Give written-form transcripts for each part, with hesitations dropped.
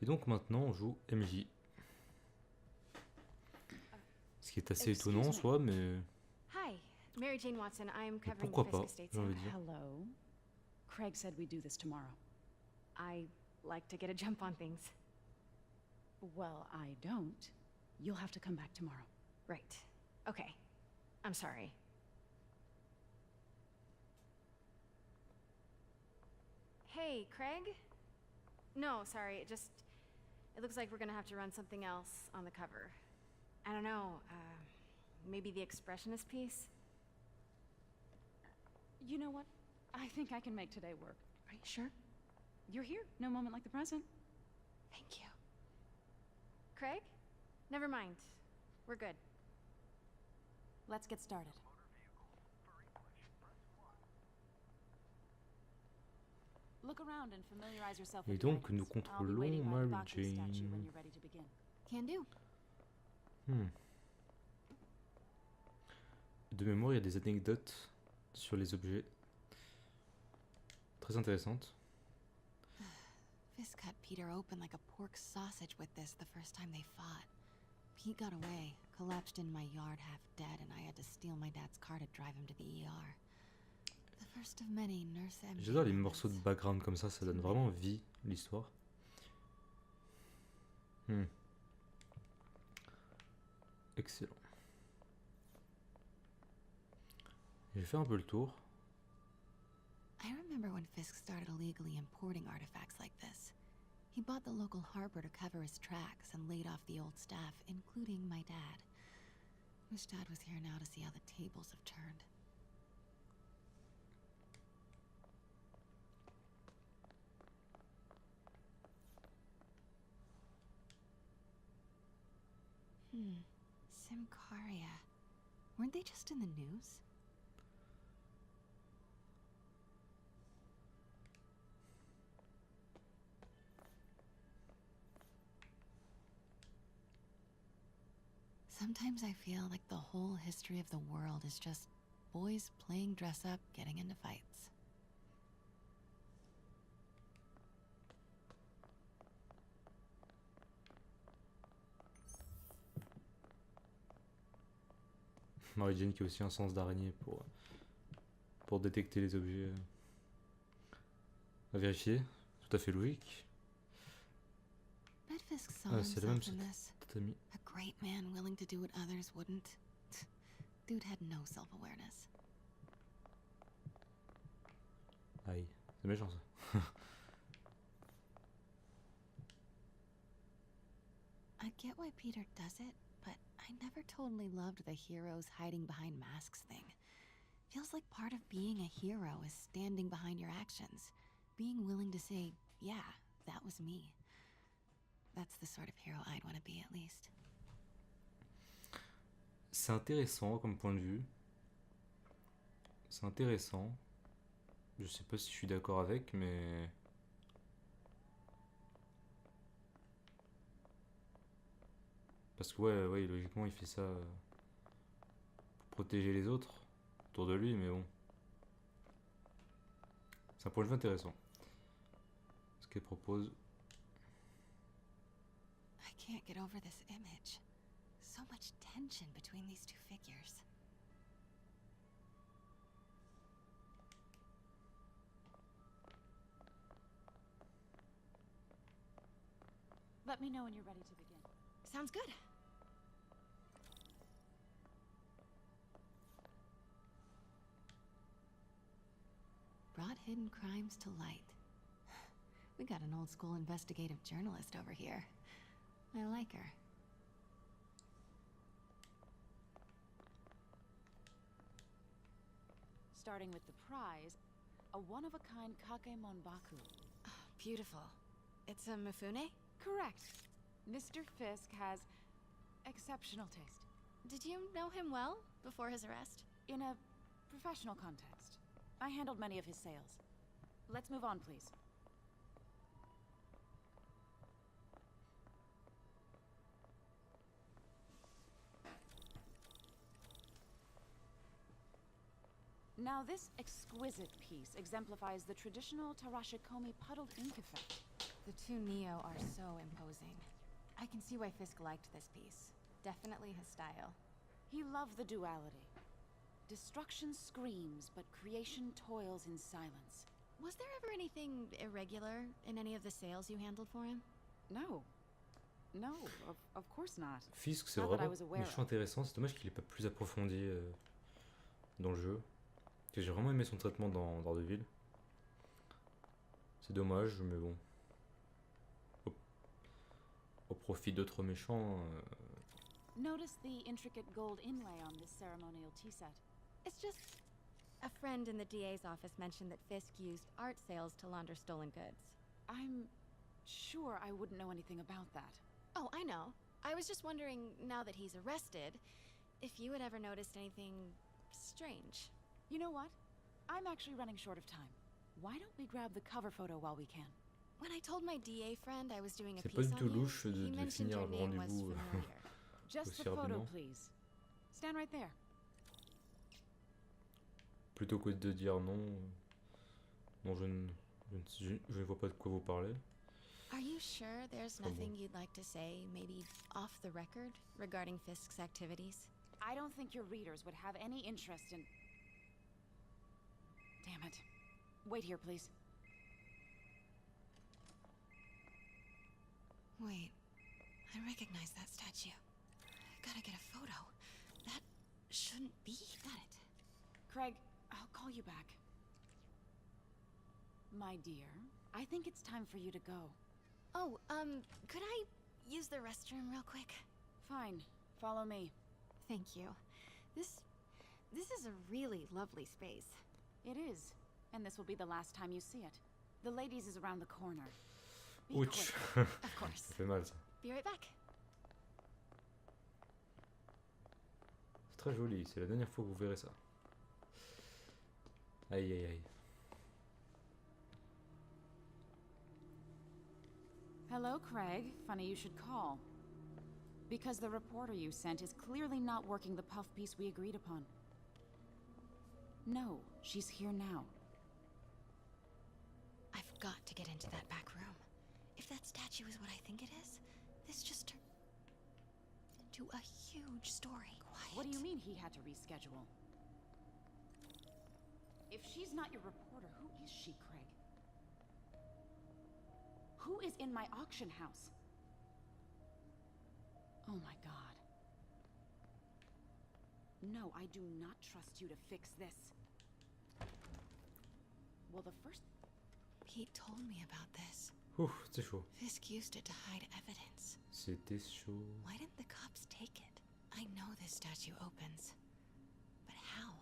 donc maintenant on joue MJ. Ce qui est assez étonnant en soi, mais Hi, Mary Jane Watson. I'm covering the pourquoi Fisk pas, Estates. j'ai envie de dire. Hello. Craig said we'd do this tomorrow. I like to get a jump on things. Well, I don't. You'll have to come back tomorrow. Right. Okay. I'm sorry. Hey, Craig? No, sorry. It looks like we're gonna have to run something else on the cover. I don't know, maybe the expressionist piece? You know what? I think I can make today work. Are you sure? You're here. No moment like the present. Thank you. Craig? Never mind. We're good. Let's get started. Look around and familiarize yourself Et with the donc nous items. I'll be contrôlons waiting by the Mary Baku statue when Jane. you're ready to begin. Can do. De mémoire, il y a des anecdotes sur les objets. Très intéressantes. Fisk cut Peter open like a pork sausage with this the first time they fought. Pete got away, collapsed in my yard half dead, and I had to steal my dad's car to drive him to the ER. The first of many nurse MJ J'adore les morceaux de moments. background comme ça donne vraiment vie à l'histoire. Excellent. Je vais faire un peu le tour. I remember when Fisk started illegally importing artifacts like this. He bought the local harbor to cover his tracks and laid off the old staff, including my dad. Wish Dad was here now to see how the tables have turned. Simcaria. Weren't they just in the news? Sometimes I feel like the whole history of the world is just boys playing dress up, getting into fights. Mary Jane qui a aussi un sens d'araignée pour détecter les objets à vérifier. Tout à fait logique. Bet Fisk saw Ah, c'est le même himself in this. tatami. A great man willing to do what others wouldn't. Dude had no self-awareness. Aïe, c'est méchant ça. I get why Peter does it, but I never totally loved the heroes hiding behind masks thing. Feels like part of being a hero is standing behind your actions. Being willing to say, yeah, that was me. That's the sort of hero I'd want to be, at least. C'est intéressant comme point de vue. C'est intéressant. Je sais pas si je suis d'accord avec, mais... Parce que ouais, logiquement il fait ça pour protéger les autres autour de lui, mais bon. C'est un point de vue intéressant. Ce qu'elle propose. I can't get over this image. So much tension between these two figures. Let me know when you're ready to begin. Sounds good. Brought hidden crimes to light. We got an old school investigative journalist over here. I like her. Starting with the prize, a one-of-a-kind Kakemon Baku. Beautiful. It's a Mifune? Correct. Mr. Fisk has exceptional taste. Did you know him well before his arrest? In a professional context, I handled many of his sales. Let's move on, please. Now this exquisite piece exemplifies the traditional Tarashikomi puddled ink effect. The two Neo are so imposing. I can see why Fisk liked this piece. Definitely his style. He loved the duality. Destruction screams, but creation toils in silence. Was there ever anything irregular in any of the sales you handled for him? No. No, of course not. Fisk, c'est Not that I vraiment was aware méchant of. intéressant. C'est dommage qu'il ait pas plus approfondi dans le jeu. Parce que j'ai vraiment aimé son traitement dans Daredevil. C'est dommage, mais bon. Au profit d'autres méchants. Notice the intricate gold inlay on this ceremonial tea set. It's just... A friend in the DA's office mentioned that Fisk used art sales to launder stolen goods. I'm sure I wouldn't know anything about that. Oh, I know. I was just wondering, now that he's arrested, if you had ever noticed anything strange. You know what? I'm actually running short of time. Why don't we grab the cover photo while we can? When I told my DA friend I was doing a C'est pas piece du on tout you, louche he de mentioned finir your le name was rendez-vous familiar. Just aussi the photo, rapidement. please. Stand right there. Plutôt que de dire non. Non, je ne vois pas de quoi vous parlez. Are you sure there's bon. nothing you'd like to say, maybe off the record, regarding Fisk's activities? I don't think your readers would have any interest in... Damn it. Wait here, please. Wait, I recognize that statue. Gotta get a photo. That shouldn't be. Got it. Craig, I'll call you back. My dear, I think it's time for you to go. Oh, could I use the restroom real quick? Fine. Follow me. Thank you. This is a really lovely space. It is. And this will be the last time you see it. The ladies is around the corner. Be Ouch. quick. Of course. Ça fait mal ça. Be right back. C'est très joli, c'est la dernière fois que vous verrez ça. Aïe aïe aïe. Hello, Craig. Funny you should call. Because the reporter you sent is clearly not working the puff piece we agreed upon. No, she's here now. I've got to get into that back room. If that statue is what I think it is, this just turned into a huge story. Quiet. What do you mean he had to reschedule? If she's not your reporter, who is she, Craig? Who is in my auction house? Oh my god. No, I do not trust you to fix this. Well, the first... Pete told me about this. Ouh, c'est chaud. Fisk used it to hide evidence. C'était chaud. Why didn't the cops take it? I know this statue opens. But how?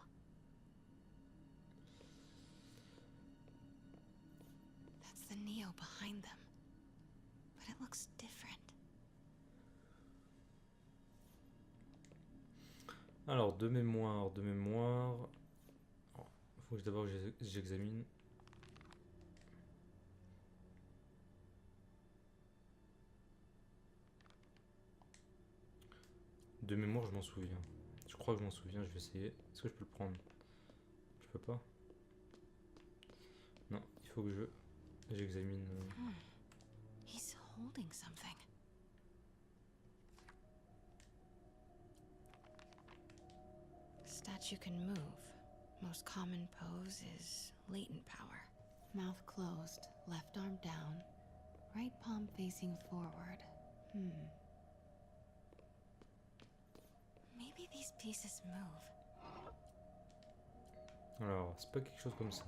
That's the Neo behind them. But it looks different. Alors, de mémoire. Faut que d'abord j'examine. De mémoire, je m'en souviens. Je crois que je m'en souviens, je vais essayer. Est-ce que je peux le prendre? Je peux pas. Non, il faut que j'examine. He's holding something. Statue can move. Most common pose is latent power. Mouth closed, left arm down, right palm facing forward. Maybe these pieces move. Alors, c'est pas quelque chose comme ça.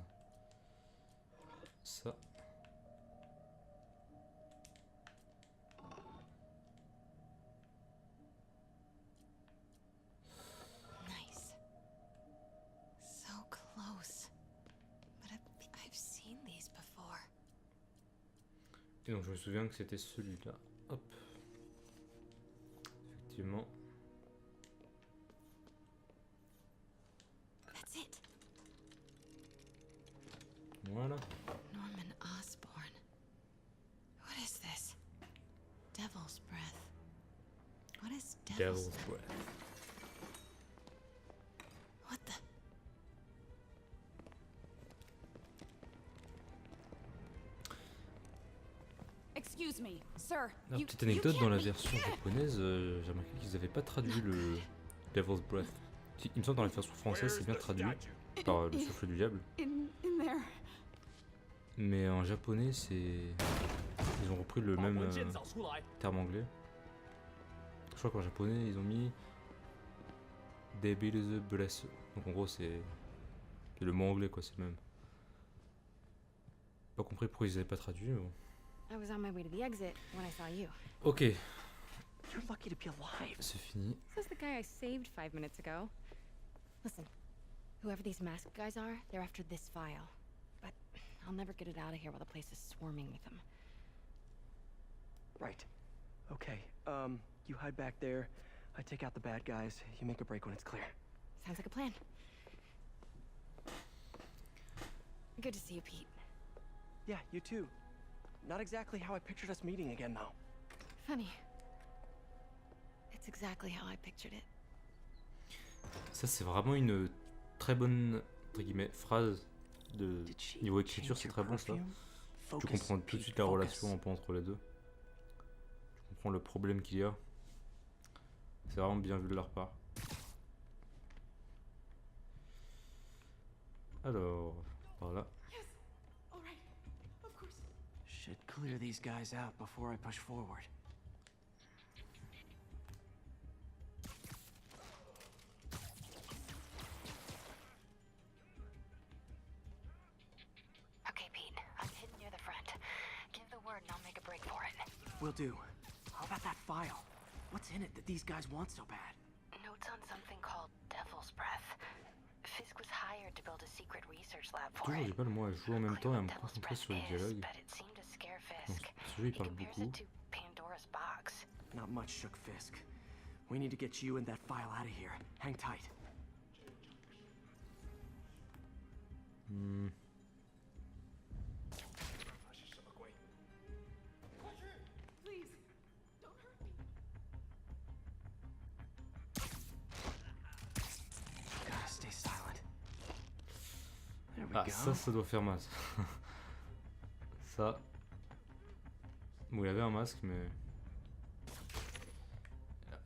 Ça. Nice. So close. But I've seen these before. Et donc je me souviens que c'était celui-là. Hop. Effectivement. That's it. Voilà. Norman Osborn. What is this? Devil's breath. What is Devil's Breath. What the? Excuse me, sir. Alors, petite anecdote, dans la version japonaise, j'ai remarqué qu'ils n'avaient pas traduit le Devil's Breath. Il me semble que dans la version française, c'est bien traduit par le souffle du diable. In there. Mais en japonais, c'est... Ils ont repris le même terme anglais. Je crois qu'en japonais, ils ont mis Devil's Breath. Donc en gros, c'est le mot anglais, quoi, c'est le même. Pas compris pourquoi ils n'avaient pas traduit, mais bon. I was on my way to the exit when I saw you. Ok, You're lucky to be alive. c'est fini. This is the guy I saved 5 minutes ago. Listen, whoever these masked guys are, they're after this file. But I'll never get it out of here while the place is swarming with them. Right. Okay. You hide back there. I take out the bad guys. You make a break when it's clear. Sounds like a plan. Good to see you, Pete. Yeah, you too. Not exactly how I pictured us meeting again, though. Funny. It's exactly how I pictured it. Ça, c'est vraiment une très bonne, entre guillemets, phrase de niveau écriture, c'est très bon ça. Tu comprends tout de suite la relation un peu entre les deux. Tu comprends le problème qu'il y a. C'est vraiment bien vu de leur part. Alors, voilà. Should clear these guys out before I push forward. Okay, Pete. I'm hidden near the front. Give the word and I'll make a break for it. Will do. How about that file? What's in it that these guys want so bad? Notes on something called Devil's Breath. Fisk was hired to build a secret research lab for Toujours, it. j'ai pas le mot à jouer en même temps et à me Devil's concentrer Breath sur les is, dialogues. but it seemed to scare Non, Fisk. ce jeu il He parle compares beaucoup. it to Pandora's box. Not much shook Fisk. We need to get you and that file out of here. Hang tight. Hmm. Gotta stay silent. There we Ah, go. ça doit faire mal. Ça. Bon, il avait un masque, mais.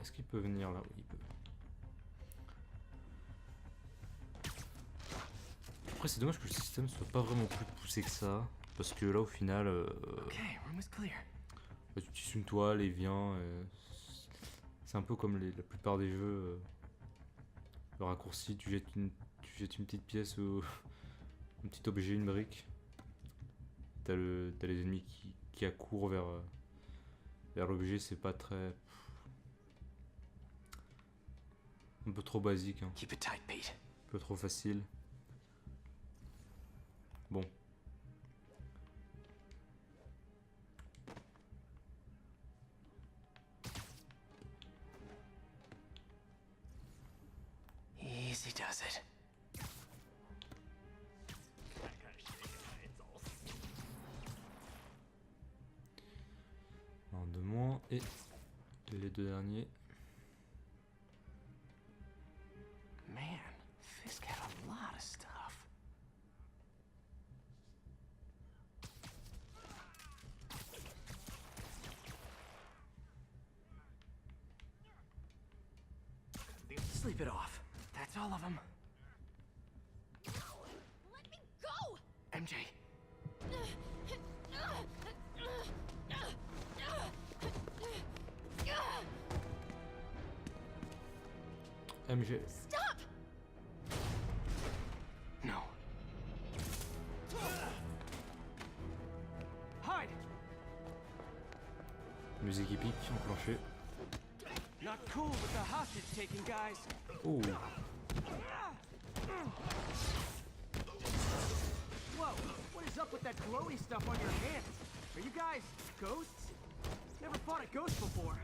Est-ce qu'il peut venir là? Oui, il peut. Après, c'est dommage que le système soit pas vraiment plus poussé que ça. Parce que là, au final. Okay, room is clear. Bah, tu tisses une toile et viens. C'est un peu comme la plupart des jeux. Le raccourci, tu jettes une petite pièce ou un petit objet, une brique. T'as les ennemis qui accourent vers l'objet, c'est pas très. Un peu trop basique, hein. Keep it tight, Pete. Un peu trop facile. Bon. Easy does it. Un de moins et les deux derniers. Man, Fisk had a lot of stuff. Sleep it off. That's all of them. Let me go! MJ. MG. Stop! No. Hide! Musique épique enclenchée. Not cool with the hostage taking, guys. Oh. Whoa, what is up with that glowy stuff on your hands? Are you guys ghosts? Never fought a ghost before.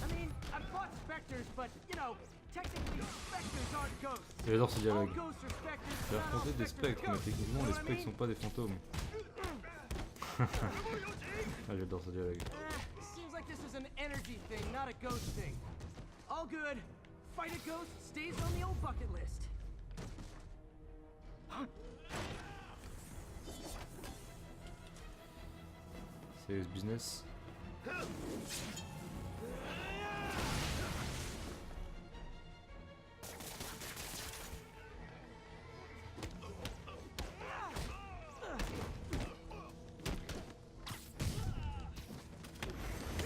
I mean, I've fought specters, but, you know, technically specters aren't ghosts. J'adore ce All dialogue. ghosts are specters, J'ai not all affronté des specters spectres, mais ghosts. techniquement You les know what I spectres mean? sont pas des fantômes. Ah, j'adore ce dialogue. Seems like this is an energy thing, not a ghost thing. All good. Fight a ghost stays on the old bucket list. Serious business.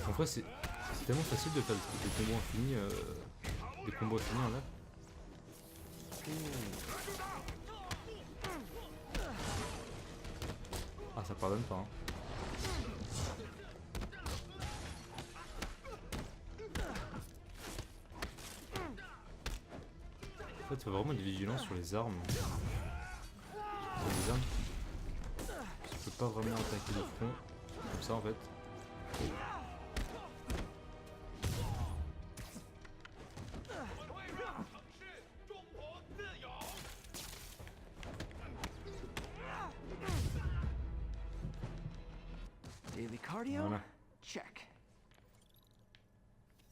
En vrai, c'est tellement facile de faire des combos infinis, en là. Ah, ça pardonne pas, hein. En fait, il faut vraiment être vigilant sur les armes. Tu peux pas vraiment attaquer de front, comme ça en fait. Daily cardio? Voilà. Check.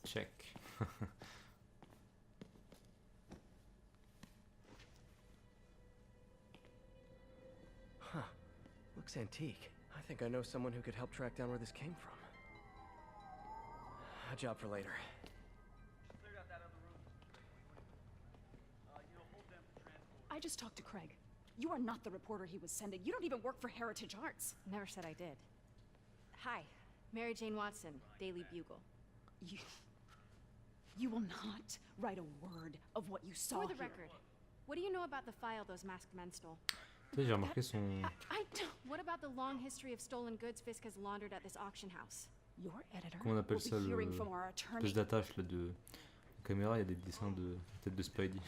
Check. Huh. Looks antique. I think I know someone who could help track down where this came from. A job for later. I just talked to Craig. You are not the reporter he was sending. You don't even work for Heritage Arts. Never said I did. Hi, Mary Jane Watson, Daily Bugle. You will not write a word of what you saw For the here. record, what do you know about the file those masked men stole? Tu sais, j'ai remarqué son I don't. What about the long history of stolen goods Fisk has laundered at this auction house? Your editor Comment on appelle will ça, be le hearing from our attorney. espèce d'attache là de caméra, il y a des dessins de tête de Spidey.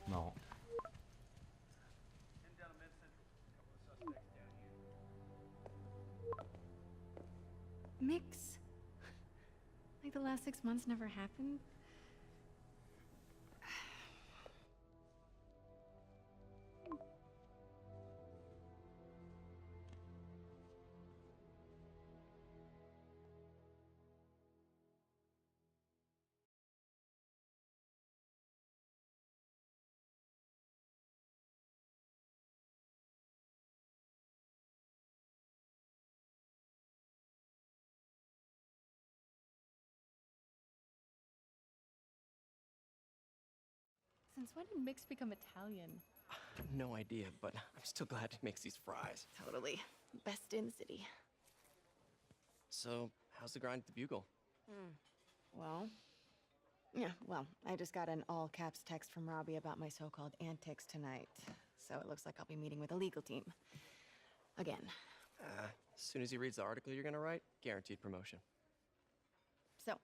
Marrant. Mix? Like the last 6 months never happened? Since when did Mix become Italian? No idea, but I'm still glad he makes these fries. Totally. Best in the city. So, how's the grind at the Bugle? Well, I just got an all-caps text from Robbie about my so-called antics tonight. So it looks like I'll be meeting with a legal team. Again. As soon as he reads the article you're gonna write, guaranteed promotion. So,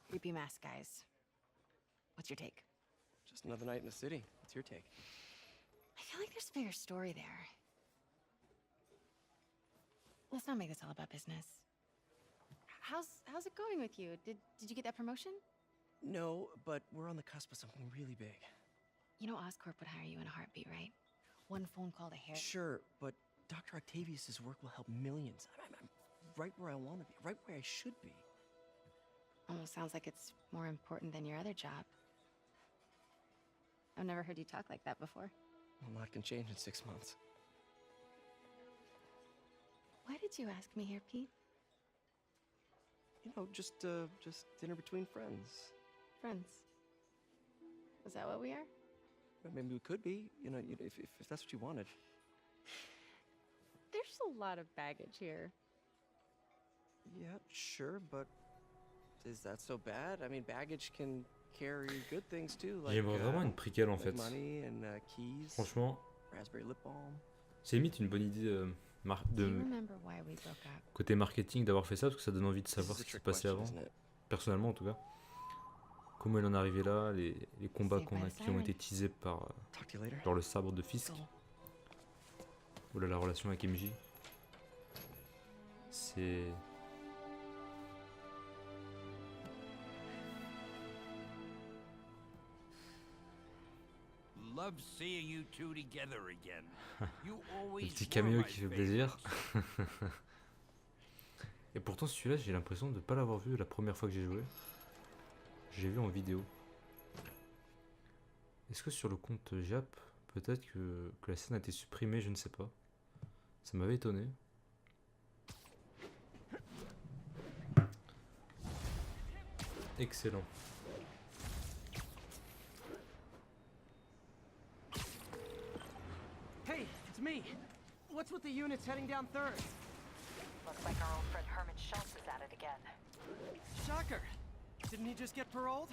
creepy mask guys. What's your take? Just another night in the city. What's your take? I feel like there's a bigger story there. Let's not make this all about business. How's it going with you? Did you get that promotion? No, but we're on the cusp of something really big. You know Oscorp would hire you in a heartbeat, right? One phone call to hair. Sure, but Dr. Octavius's work will help millions. I'm right where I want to be, right where I should be. Almost sounds like it's more important than your other job. I've never heard you talk like that before. A lot can change in 6 months. Why did you ask me here, Pete? You know, just dinner between friends. Friends. Is that what we are? Maybe we could be, you know, if that's what you wanted. There's a lot of baggage here. Yeah, sure, but is that so bad? I mean, baggage can carry good things too, like J'aimerais vraiment une préquelle en like fait. money and keys, Franchement, raspberry lip balm. c'est limite une bonne idée Do you de remember why we broke up? côté marketing d'avoir fait ça parce que ça donne envie de This savoir is a ce qui s'est trick passé question, avant. isn't it? Personnellement en tout cas. Comment il en est arrivé là, les combats Saved by the qui ont été siren. teasés par Talk to you later. le sabre de Fisk. Ou là, la relation avec MJ. C'est... Love seeing you two together again. You Un always petit were caméo my qui fait plaisir. favorites. Et pourtant celui-là j'ai l'impression de ne pas l'avoir vu la première fois que j'ai joué. J'ai vu en vidéo. Est-ce que sur le compte Jap, on Peut-être que la scène a été supprimée, je ne sais pas. Ça m'avait étonné. Excellent. Hey, it's me. What's with the units heading down 3rd? Looks like our old friend Herman Schultz is at it again. Shocker. Didn't he just get paroled?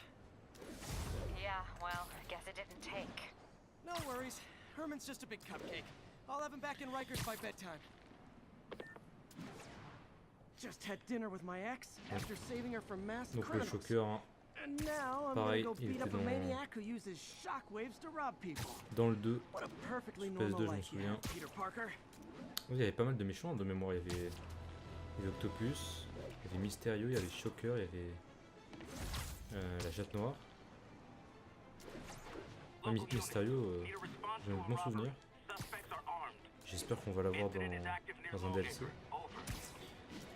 Yeah, well, I guess it didn't take. No worries. Herman's just a big cupcake. I'll have him back in Rikers by bedtime. Just had dinner with my ex after saving her from mass Donc le criminals. choqueur, hein, And now I'm pareil, gonna go il beat était up a dans, maniac who uses shockwaves to rob people. dans le 2. What a perfectly PS2, normal je m'en life you souviens. have, Peter Parker. Il y avait pas mal de méchants de mémoire. Il y avait Octopus, il y avait Mysterio, il y avait Shocker, il y avait la Jatte Noire. Mysterio, j'ai un bon souvenir. J'espère qu'on va l'avoir dans un DLC.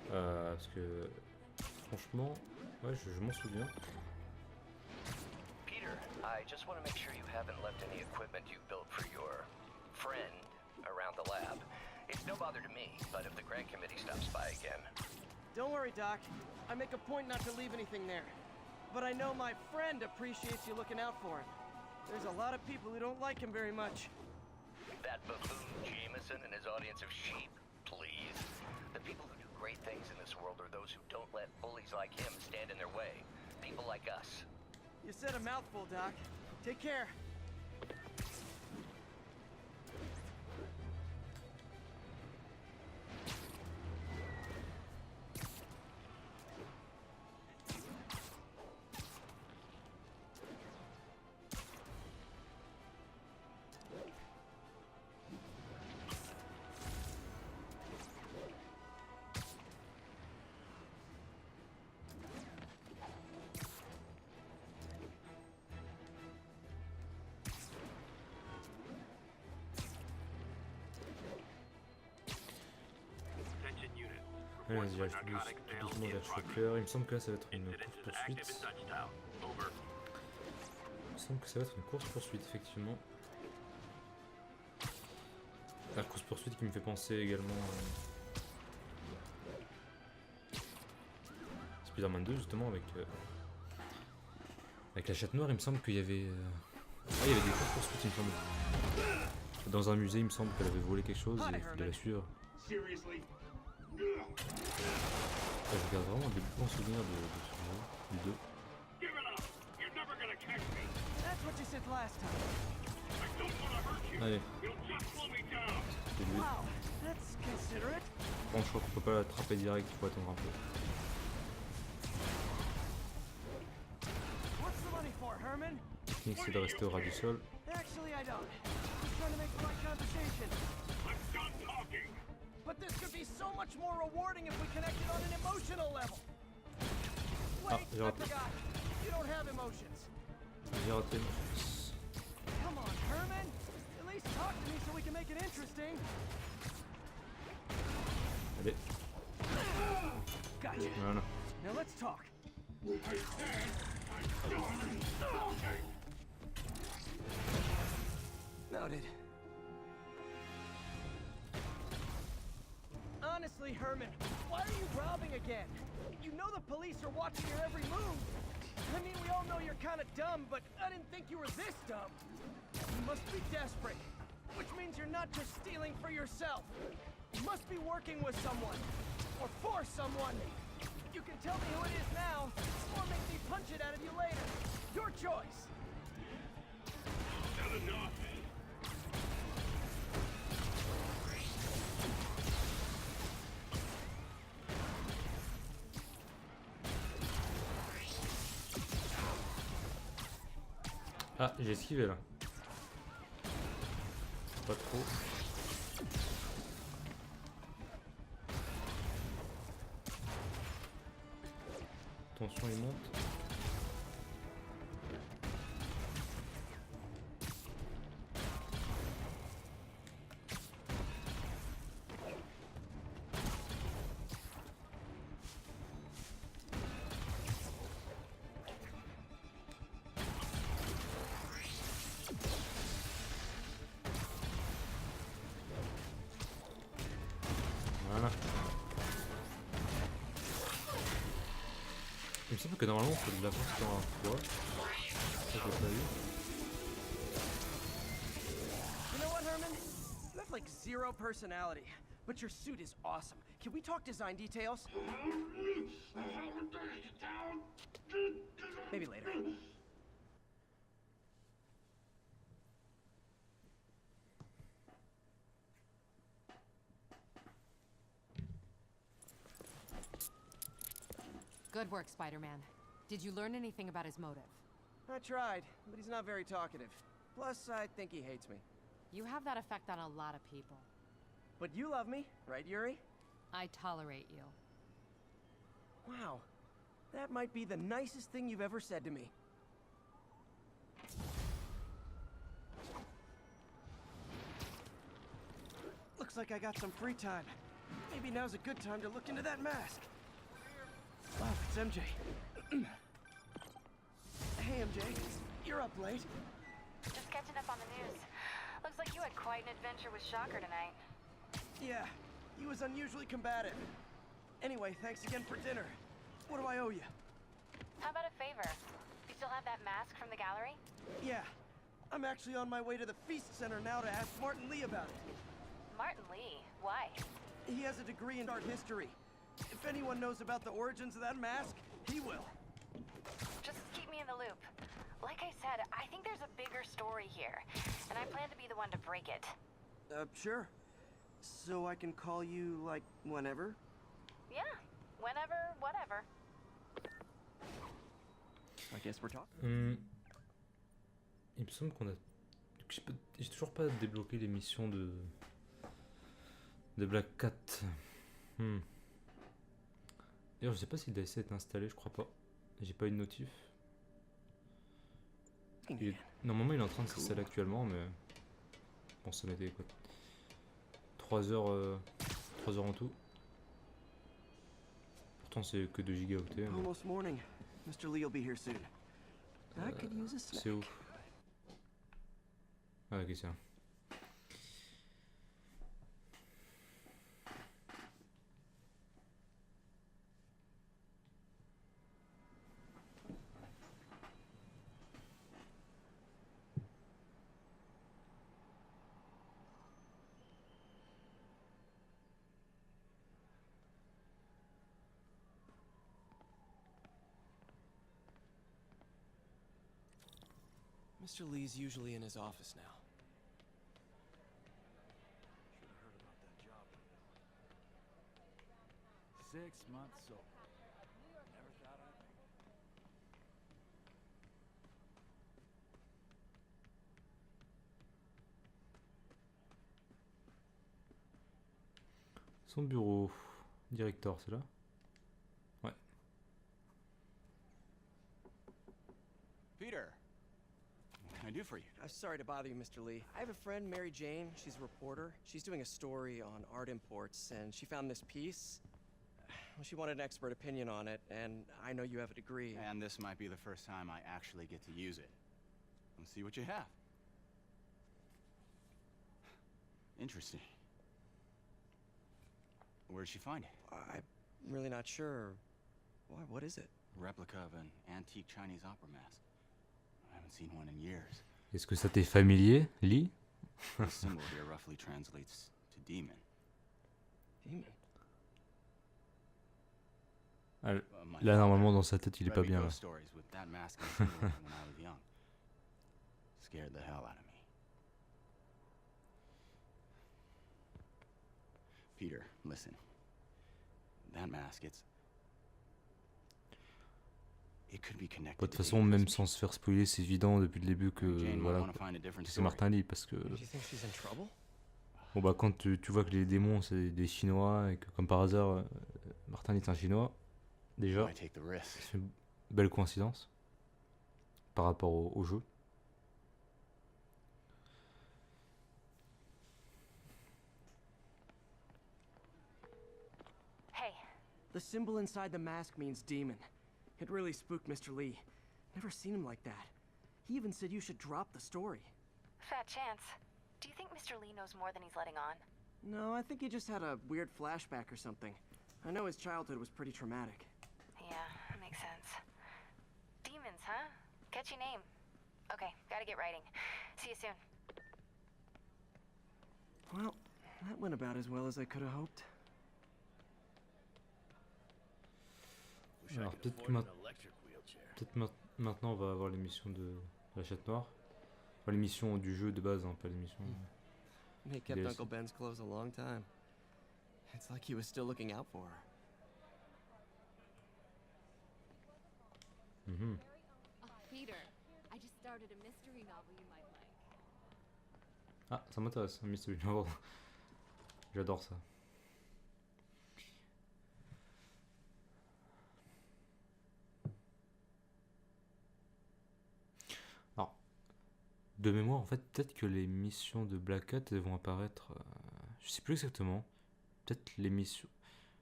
Parce que franchement, ouais, je m'en souviens. Peter, I just want to make sure you haven't left any equipment you built for your friend around the lab. It's no bother to me, but if the grant committee stops by again... Don't worry, Doc. I make a point not to leave anything there. But I know my friend appreciates you looking out for him. There's a lot of people who don't like him very much. That buffoon Jameson and his audience of sheep, please. The people who do great things in this world are those who don't let bullies like him stand in their way. People like us. You said a mouthful, Doc. Take care. Allez, vas-y, je tout doucement vers Shocker. Il me semble que là ça va être une course-poursuite. Il me semble que ça va être une course-poursuite, effectivement. La course-poursuite qui me fait penser également à Spider-Man 2, justement, avec la Chatte Noire. Il me semble qu'il y avait... il y avait des courses-poursuites, il me semble. Dans un musée, il me semble qu'elle avait volé quelque chose et il fallait la suivre. Je garde vraiment des bons souvenirs de ce jeu, du 2. Allez. C'est lui. Bon, je crois qu'on peut pas l'attraper direct, il faut attendre un peu. La technique, c'est de rester au ras du sol. But this could be so much more rewarding if we connected on an emotional level. Wait, I forgot. You don't have emotions. J'ai raté. Come on, Herman. At least talk to me so we can make it interesting. Allez. Gotcha. Voilà. Now let's talk. Noted. Honestly, Herman, why are you robbing again? You know the police are watching your every move. I mean, we all know you're kind of dumb, but I didn't think you were this dumb. You must be desperate, which means you're not just stealing for yourself. You must be working with someone, or for someone. You can tell me who it is now, or make me punch it out of you later. Your choice. Not enough. Ah, j'ai esquivé là. Pas trop. Attention, il monte. Il me semble que normalement on peut la faire sur un toit. Ça je l'ai pas vu. You know what, Herman? You have like zero personality, but your suit is awesome. Can we talk design details? Maybe later. Good work, Spider-Man. Did you learn anything about his motive? I tried, but he's not very talkative. Plus, I think he hates me. You have that effect on a lot of people. But you love me, right, Yuri? I tolerate you. Wow. That might be the nicest thing you've ever said to me. Looks like I got some free time. Maybe now's a good time to look into that mask. Wow, it's MJ. Hey, MJ. You're up late. Just catching up on the news. Looks like you had quite an adventure with Shocker tonight. Yeah, he was unusually combative. Anyway, thanks again for dinner. What do I owe you? How about a favor? You still have that mask from the gallery? Yeah, I'm actually on my way to the Feast Center now to ask Martin Lee about it. Martin Lee? Why? He has a degree in art history. If anyone knows about the origins of that mask, he will. Just keep me in the loop. Like I said, I think there's a bigger story here, and I plan to be the one to break it. Sure. So I can call you, like, whenever? Yeah, whenever, whatever. I guess we're talking. Il me semble qu'on a... J'ai toujours pas débloqué les missions de Black Cat. D'ailleurs, je sais pas si le DLC est installé, je crois pas. J'ai pas eu de notif. Normalement, il est en train de s'installer actuellement, mais bon, ça m'était quoi. 3 heures en tout. Pourtant, c'est que 2 gigaoctets. Almost morning. Mr. Lee will be here soon. I could use a snack. C'est où? Ah, ok, c'est ça. Mr. Lee's usually in his office now. 6 months old. Never thought I'd... Son bureau. Directeur, c'est là? Ouais. Peter, what can I do for you? I'm sorry to bother you, Mr. Lee. I have a friend, Mary Jane. She's a reporter. She's doing a story on art imports, and she found this piece. Well, she wanted an expert opinion on it, and I know you have a degree. And this might be the first time I actually get to use it. Let's see what you have. Interesting. Where did she find it? I'm really not sure. Why? What is it? A replica of an antique Chinese opera mask. I haven't seen one in years. Est-ce que ça t'est familier, Lee? The symbol here roughly translates to demon. Demon? Ah, là, normalement, dans sa tête, il est pas bien. Là. Stories with that mask and symbol when I was young. Scared the hell out of me. Peter, listen. That mask, it could be connected. De toute façon, même sans se faire spoiler, c'est évident depuis le début que voilà, que c'est Martin Lee, parce que bon bah quand tu vois que les démons c'est des Chinois et que comme par hasard Martin Lee est un Chinois, déjà c'est une belle coïncidence par rapport au jeu. Hey. The symbol inside the mask means demon. It really spooked Mr. Lee. Never seen him like that. He even said you should drop the story. Fat chance. Do you think Mr. Lee knows more than he's letting on? No, I think he just had a weird flashback or something. I know his childhood was pretty traumatic. Yeah, that makes sense. sketchy name. Okay, gotta get writing. See you soon. Well, that went about as well as I could have hoped. Alors peut-être que maintenant on va avoir l'émission de la chatte noire. Enfin l'émission du jeu de base, hein, pas l'émission. He kept Yes. Uncle Ben's clothes a long time. It's like he was still looking out for her. Mhm. Oh, Peter, I just started a mystery novel you might like. Ah, ça m'intéresse, un mystery novel. J'adore ça. Alors, de mémoire, en fait, peut-être que les missions de Black Cat elles vont apparaître. Je sais plus exactement. Peut-être les missions.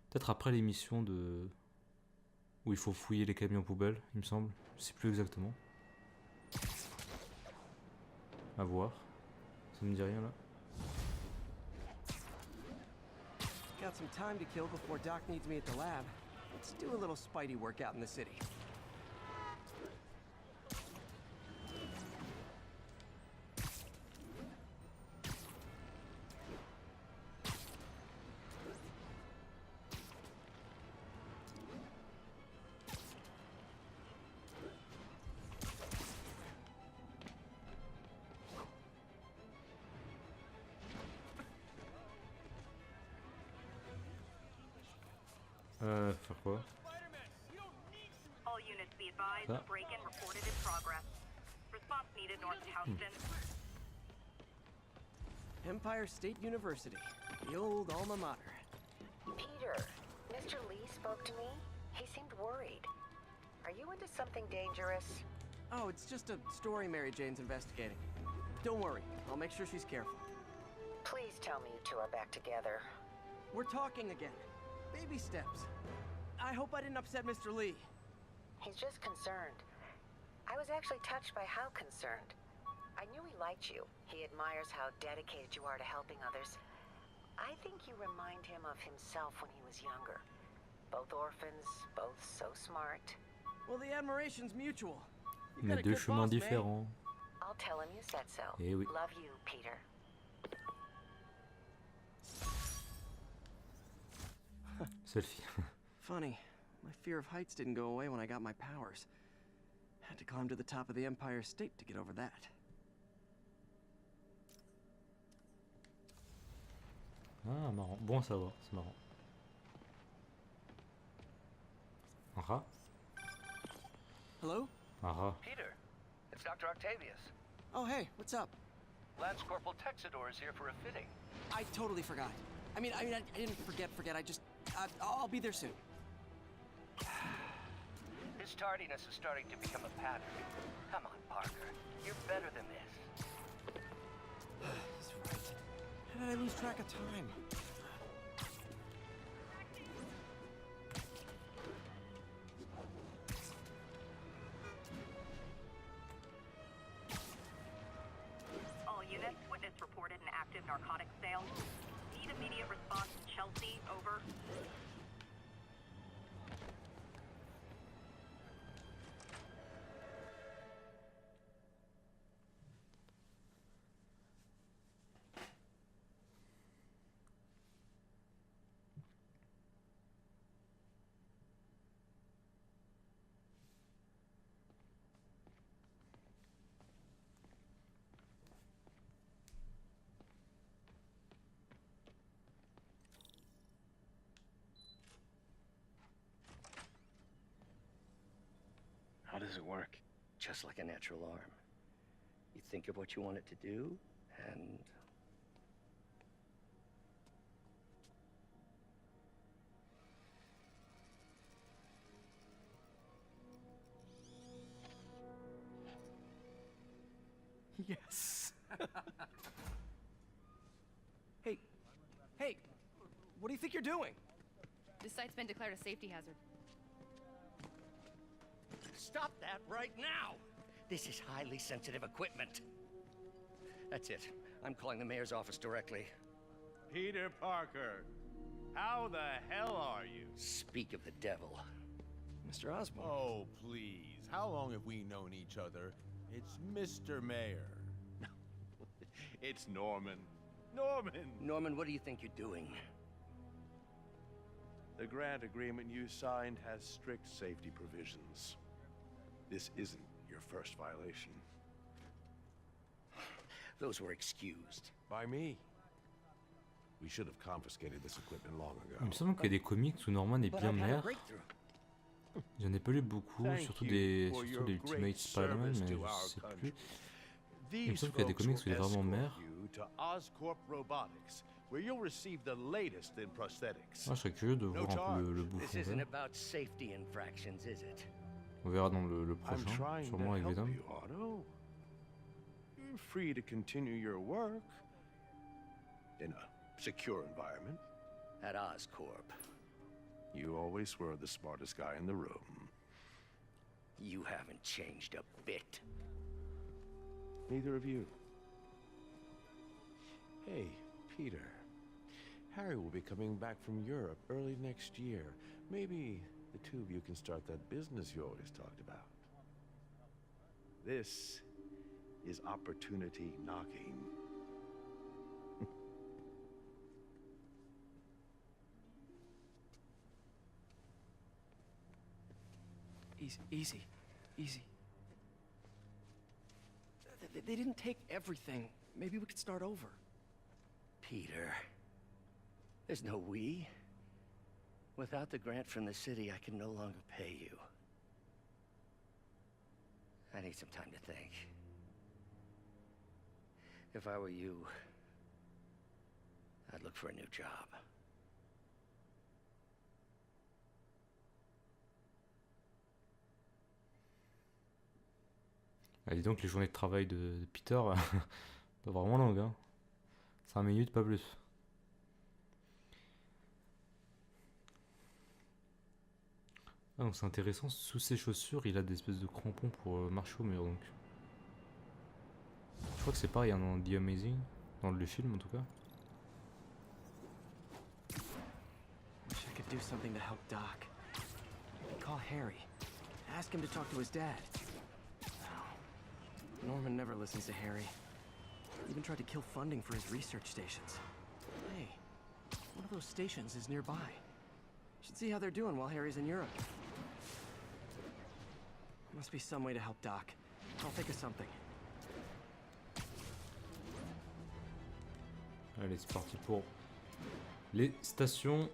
Peut-être après les missions de. Où il faut fouiller les camions poubelles, il me semble. Je sais plus exactement. À voir. Ça me dit rien là. Got some time to kill before Doc needs me at the lab. Let's do a little Spidey workout in the city. Faire quoi? All units be advised, Ça. break-in reported in progress. Response needed north of Houston. Empire State University, the old alma mater. Peter, Mr. Lee spoke to me. He seemed worried. Are you into something dangerous? Oh, it's just a story Mary Jane's investigating. Don't worry, I'll make sure she's careful. Please tell me you two are back together. We're talking again. Baby steps. I hope I didn't upset Mr. Lee. He's just concerned. I was actually touched by how concerned. I knew he liked you. He admires how dedicated you are to helping others. I think you remind him of himself when he was younger. Both orphans, both so smart. Well, the admiration's mutual. On a deux chemins différents. I'll tell him you said so. Eh oui. Love you, Peter. Selfie. Funny, my fear of heights didn't go away when I got my powers. Had to climb to the top of the Empire State to get over that. Ah, marrant. Bon à savoir, c'est marrant. Un rat? Hello? Un rat. Peter, it's Dr. Octavius. Oh, hey, what's up? Lance Corporal Texador is here for a fitting. I totally forgot. I didn't forget. I just, I'll be there soon. His tardiness is starting to become a pattern. Come on, Parker. You're better than this. He's right. How did I lose track of time? All units, witness reported an active narcotics sale. Need immediate response to Chelsea, over. How does it work? Just like a natural arm. You think of what you want it to do, and... Yes. Hey, what do you think you're doing? This site's been declared a safety hazard. Stop that right now! This is highly sensitive equipment. That's it. I'm calling the mayor's office directly. Peter Parker, how the hell are you? Speak of the devil. Mr. Osborn. Oh, please. How long have we known each other? It's Mr. Mayor. It's Norman. Norman! Norman, what do you think you're doing? The grant agreement you signed has strict safety provisions. This isn't your first violation. Those were excused. By me. We should have confiscated this equipment long ago. Il me semble qu'il y a des comics où Norman est bien maire. J'en ai pas lu beaucoup, surtout des Ultimate Spider-Man, mais je sais plus. Il me semble qu'il y a des comics où il est vraiment maire. Ah, je serais curieux de voir un peu le bouffon vert. On verra dans le prochain, sûrement avec Venom. You're free to continue your work in a secure environment. At Oscorp. You always were the smartest guy in the room. You haven't changed a bit. Neither of you. Hey, Peter. Harry will be coming back from Europe early next year. Maybe the two of you can start that business you always talked about. This is opportunity knocking. Easy. They didn't take everything. Maybe we could start over. Peter, there's no we. Without the grant from the city, I can no longer pay you. I need some time to think. If I were you, I'd look for a new job. Ah, dis donc, les journées de travail de Peter sont vraiment longues, hein. 5 minutes, pas plus. Ah, donc c'est intéressant, sous ses chaussures, il a des espèces de crampons pour marcher au mur, donc. Je crois que c'est pareil hein, dans The Amazing, dans le film en tout cas. Wish I could do something to help Doc. Call Harry. Ask him to talk to his dad. No. Norman never listens to Harry. Even tried to kill funding for his research stations. Hey, one of those stations is nearby. Should see how they're doing while Harry's in Europe. Must be some way to help Doc. I'll think of something. Allez, c'est parti pour les stations.